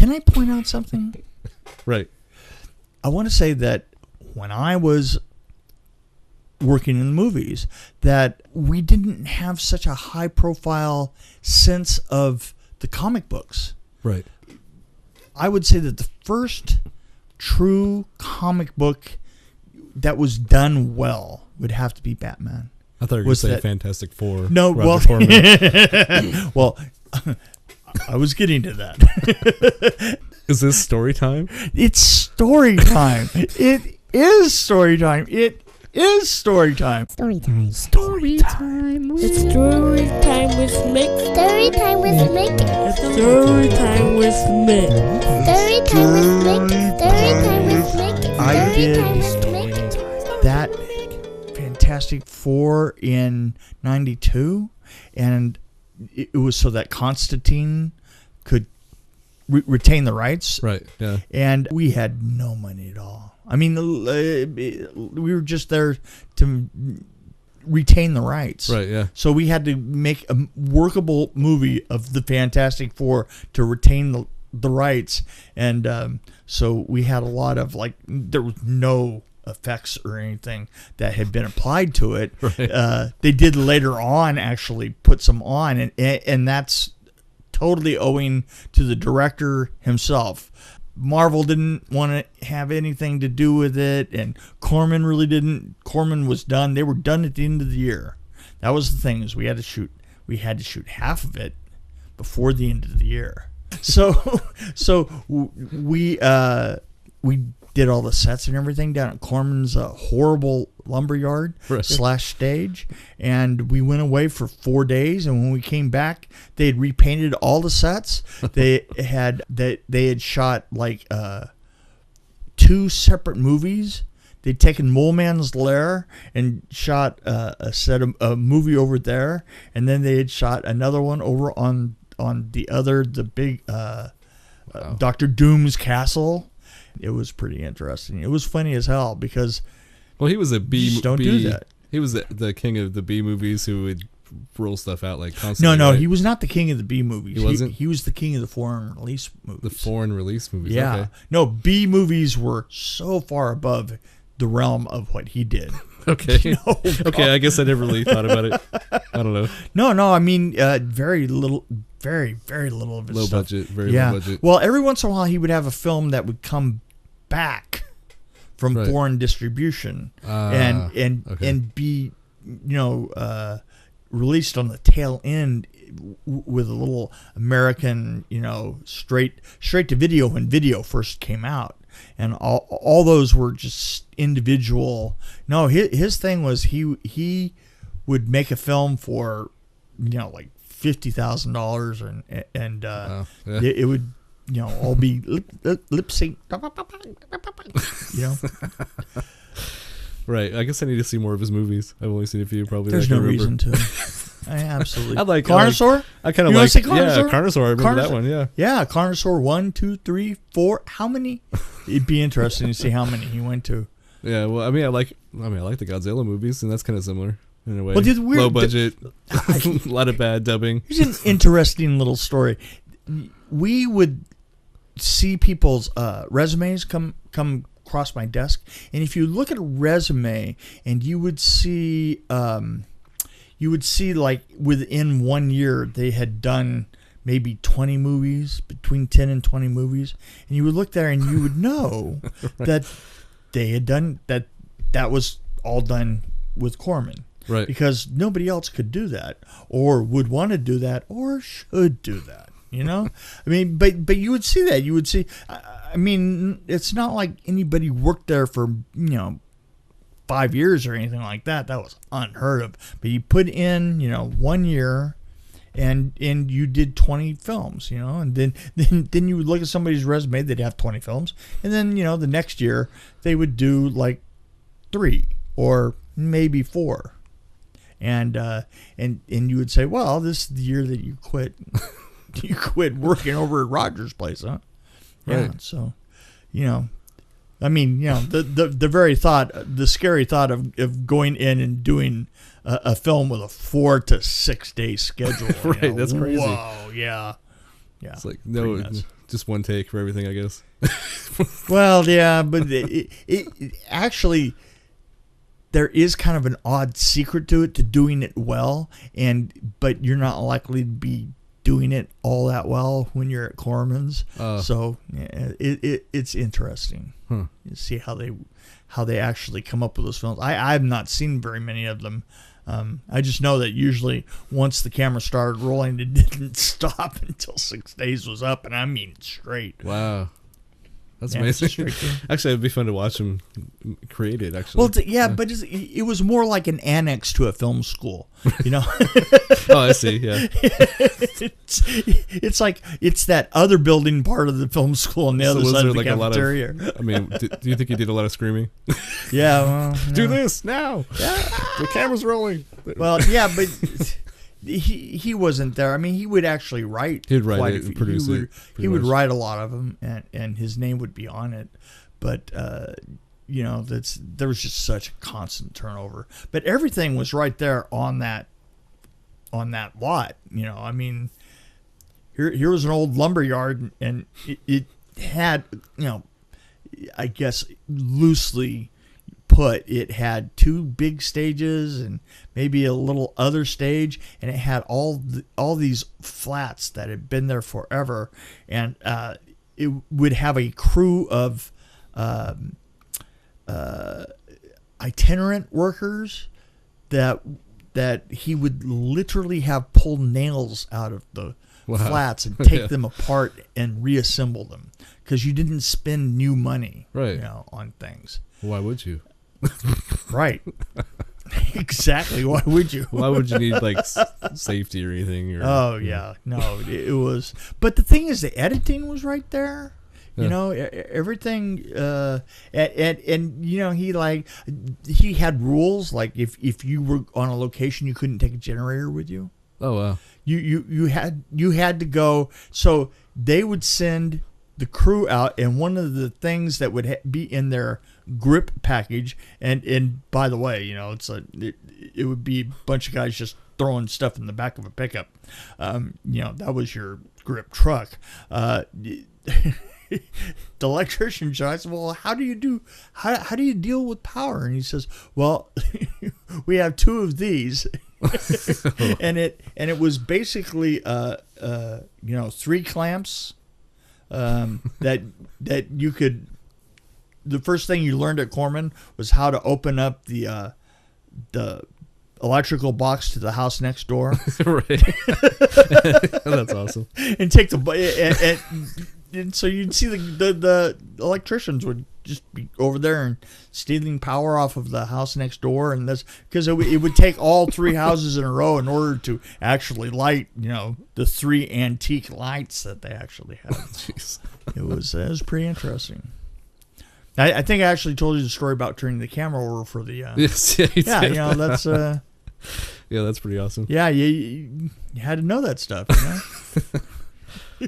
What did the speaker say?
Can I point out something? Right. I want to say that when I was working in the movies, that we didn't have such a high profile sense of the comic books. Right. I would say that the first true comic book that was done well would have to be Batman. I thought you were going to say Fantastic Four. No, Roger Corman. well, I was getting to that. Is this story time? It's story time. It is story time. It is story time. Story time. Story time. It's story time with Mick. Story time with Mick. Story time with Mick. Story time with Mick. Story time with Mick. I did that Fantastic Four in '92, and it was so that Constantine could retain the rights. Right, yeah. And we had no money at all. I mean, we were just there to retain the rights. Right, yeah. So we had to make a workable movie of the Fantastic Four to retain the rights. And so we had a lot of, like, there was no effects or anything that had been applied to it. Right. They did later on actually put some on, and that's totally owing to the director himself. Marvel didn't want to have anything to do with it, and Corman really didn't. Corman was done. They were done at the end of the year. That was the thing, is we had to shoot half of it before the end of the year. So we did all the sets and everything down at Corman's horrible lumberyard / stage, and we went away for 4 days. And when we came back, they had repainted all the sets. They had shot like 2 separate movies. They'd taken Mole Man's Lair and shot a movie over there, and then they had shot another one over on the big Dr. Doom's castle. It was pretty interesting. It was funny as hell because, well, he was a B. Don't do that. He was the king of the B movies who would roll stuff out like constantly. No, right? he was not the king of the B movies. He wasn't. He was the king of the foreign release movies. The foreign release movies. Yeah. Okay. No, B movies were so far above the realm of what he did. Okay. No, okay. I guess I never really thought about it. I don't know. No. I mean, very little. Very, very little of his low stuff. budget, very low budget. Well, every once in a while he would have a film that would come back from foreign distribution and be, released on the tail end with a little American, straight to video when video first came out. And all those were just individual. No, his thing was he would make a film for, like $50,000 and it would all be lip sync. Right. I guess I need to see more of his movies. I've only seen a few. Probably. There's no reason to. I absolutely. I like Carnosaur. I kind of like. Yeah, Carnosaur. I remember that one. Yeah. Yeah, Carnosaur 1, 2, 3, 4. How many? It'd be interesting to see how many he went to. Yeah. Well, I like the Godzilla movies, and that's kind of similar in a way. Well, low budget, a lot of bad dubbing. Here's an interesting little story. We would see people's resumes come across my desk, and if you look at a resume, and you would see like within 1 year they had done maybe 20 movies, between 10 and 20 movies, and you would look there and you would know right. that they had done that was all done with Corman. Right. Because nobody else could do that, or would want to do that, or should do that. I mean, but you would see that. You would see. I mean, it's not like anybody worked there for 5 years or anything like that. That was unheard of. But you put in 1 year, and you did 20 films. And then you would look at somebody's resume. They'd have 20 films, and then the next year they would do like 3 or maybe 4. And you would say, well, this is the year that you quit. You quit working over at Roger's place, huh? Yeah. Right. So, I mean, the very thought, the scary thought of going in and doing a film with a 4 to 6 day schedule. Right. That's crazy. Whoa. Yeah. Yeah. It's like, pretty no, nuts. just one take for everything, I guess. Well, yeah, but it actually, there is kind of an odd secret to it, to doing it well, but you're not likely to be doing it all that well when you're at Corman's. So yeah, it's interesting. You see how they actually come up with those films. I've not seen very many of them. I just know that usually once the camera started rolling, it didn't stop until 6 days was up, and I mean straight. Wow. That's Yeah, amazing. straight through. Actually, it'd be fun to watch them created, actually. Well, but it was more like an annex to a film school, you know? Oh, I see, yeah. It's like it's that other building part of the film school on the other was side there of the like cafeteria. I mean, do you think he did a lot of screaming? Yeah, well, Do no. this now. The camera's rolling. Well, yeah, but he wasn't there. I mean, he would actually write. He'd write quite it a few. and produce it, He pretty would much. write a lot of them, and his name would be on it. But you know, there was just such a constant turnover. But everything was right there on that lot. You know, I mean, here was an old lumber yard, and it had, you know, I guess loosely put, it had 2 big stages and maybe a little other stage, and it had all these flats that had been there forever, and it would have a crew of itinerant workers that he would literally have pull nails out of the flats and take them apart and reassemble them, because you didn't spend new money, Right. you know, on things. Why would you? Right. Exactly. Why would you? Why would you need like safety or anything? Or, Oh yeah, no, it was. But the thing is, the editing was right there. You Yeah. know, everything. And you know, he had rules, like if you were on a location, you couldn't take a generator with you. Oh wow. You had to go. So they would send the crew out, and one of the things that would be in their grip package, and by the way, you know, it would be a bunch of guys just throwing stuff in the back of a pickup. You know, that was your grip truck. The electrician said, I said, well, how do you deal with power? And he says, well, we have 2 of these. and it was basically you know, 3 clamps that you could. The first thing you learned at Corman was how to open up the electrical box to the house next door. Right. That's awesome. And take and so you'd see the electricians would just be over there and stealing power off of the house next door, and that's because it would take all 3 houses in a row in order to actually light, you know, the 3 antique lights that they actually had. Jeez. It was pretty interesting. I think I actually told you the story about turning the camera over for the Yes, yeah, you yeah, did. you know, that's Yeah, that's pretty awesome. yeah, you had to know that stuff, you know.